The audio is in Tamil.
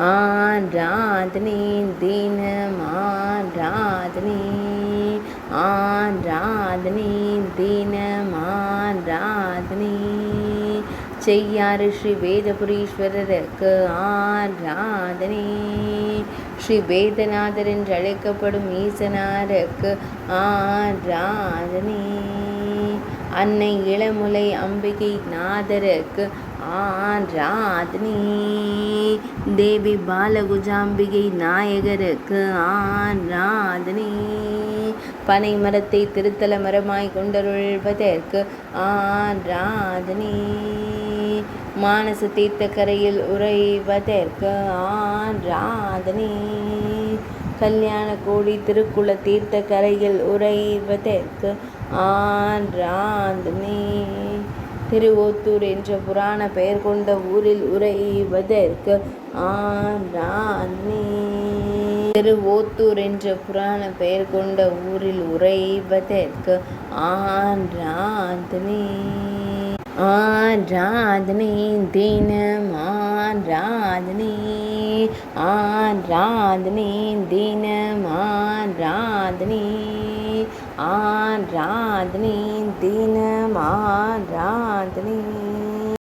ஆராதனை தினம் ஆராதனை ஆராதனை தினம் ஆராதனை செய்யாறு ஸ்ரீ வேதபுரீஸ்வரருக்கு ஆராதனை ஸ்ரீ வேதநாதர் என்று அழைக்கப்படும் ஈசனாருக்கு ஆராதனை அன்னை இளமுலை அம்பிகை நாதருக்கு ஆராதனை தேவி பாலகுஜாம்பிகை நாயகருக்கு ஆராதனை பனை மரத்தை திருத்தல மரமாய் கொண்டருள்வதற்கு ஆராதனை மானச தீர்த்த கரையில் உறைவதற்கு ஆராதனை கல்யாண கோடி திருக்குள தீர்த்த கரையில் உறைவதற்கு ஆராதனை திருவோத்தூர் என்ற புராண பெயர் கொண்ட ஊரில் உறைவதற்கு ஆராதனை திருவோத்தூர் என்ற புராண பெயர் கொண்ட ஊரில் உறைவதற்கு ஆராதனை ஆராதனை தினம் ஆராதனை ஆராதனை தினம் ஆராதனை ஆராதனை தினம் ஆராதனை